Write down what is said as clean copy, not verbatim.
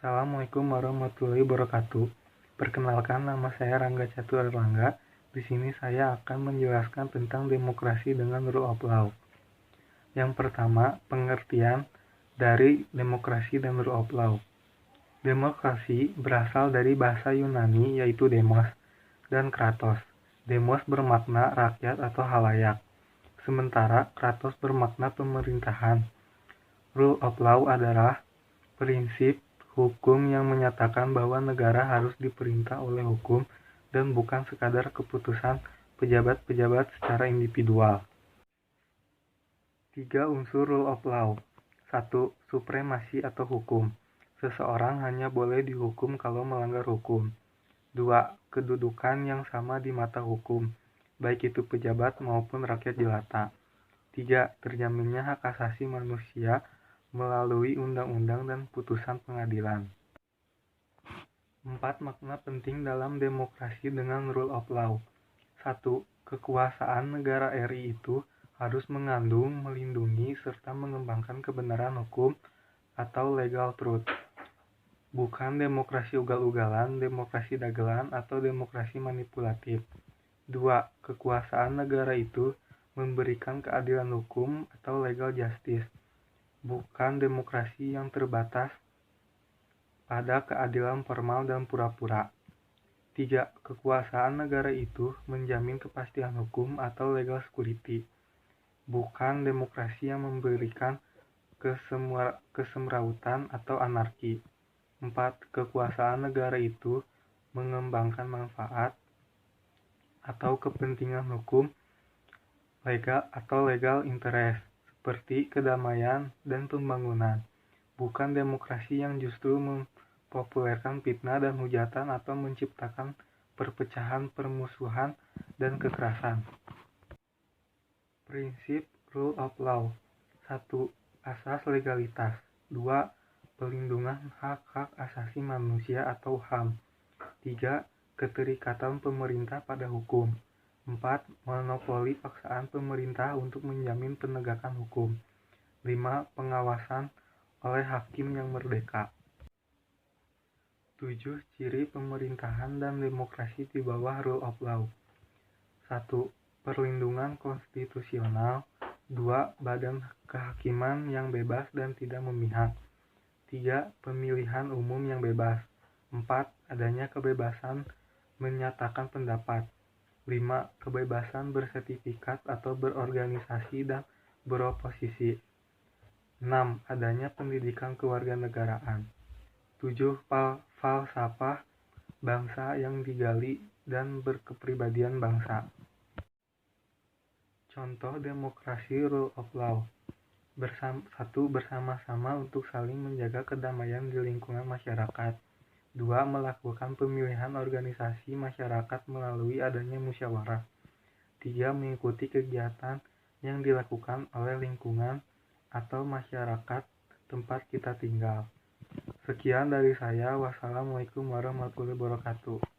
Assalamualaikum warahmatullahi wabarakatuh. Perkenalkan, nama saya Rangga Catur Erlangga. Di sini saya akan menjelaskan tentang demokrasi dengan rule of law. Yang pertama, pengertian dari demokrasi dan rule of law. Demokrasi berasal dari bahasa Yunani yaitu demos dan kratos. Demos bermakna rakyat atau halayak, sementara kratos bermakna pemerintahan. Rule of law adalah prinsip hukum yang menyatakan bahwa negara harus diperintah oleh hukum dan bukan sekadar keputusan pejabat-pejabat secara individual. 3 unsur rule of law. 1. Supremasi atau hukum. Seseorang hanya boleh dihukum kalau melanggar hukum. 2. Kedudukan yang sama di mata hukum, baik itu pejabat maupun rakyat jelata. 3. Terjaminnya hak asasi manusia melalui undang-undang dan putusan pengadilan. 4. Makna penting dalam demokrasi dengan rule of law. 1. Kekuasaan negara RI itu harus mengandung, melindungi, serta mengembangkan kebenaran hukum atau legal truth. Bukan demokrasi ugal-ugalan, demokrasi dagelan, atau demokrasi manipulatif. 2. Kekuasaan negara itu memberikan keadilan hukum atau legal justice. Bukan demokrasi yang terbatas pada keadilan formal dan pura-pura. 3. Kekuasaan negara itu menjamin kepastian hukum atau legal security. Bukan demokrasi yang memberikan kesemrautan atau anarki. 4. Kekuasaan negara itu mengembangkan manfaat atau kepentingan hukum legal atau legal interest, seperti kedamaian dan pembangunan. Bukan demokrasi yang justru mempopulerkan fitnah dan hujatan atau menciptakan perpecahan, permusuhan, dan kekerasan. Prinsip rule of law. 1. Asas legalitas. 2. Pelindungan hak-hak asasi manusia atau HAM. 3. Keterikatan pemerintah pada hukum. 4. Monopoli paksaan pemerintah untuk menjamin penegakan hukum. 5. Pengawasan oleh hakim yang merdeka. 7. Ciri pemerintahan dan demokrasi di bawah rule of law. 1. Perlindungan konstitusional. 2. Badan kehakiman yang bebas dan tidak memihak. 3. Pemilihan umum yang bebas. 4. Adanya kebebasan menyatakan pendapat. 5. Kebebasan bersertifikat atau berorganisasi dan beroposisi. 6. Adanya pendidikan kewarganegaraan. 7. Falsafah bangsa yang digali dan berkepribadian bangsa. Contoh demokrasi rule of law. 1. Bersama-sama untuk saling menjaga kedamaian di lingkungan masyarakat. 2. Melakukan pemilihan organisasi masyarakat melalui adanya musyawarah. 3. Mengikuti kegiatan yang dilakukan oleh lingkungan atau masyarakat tempat kita tinggal. Sekian dari saya. Wassalamualaikum warahmatullahi wabarakatuh.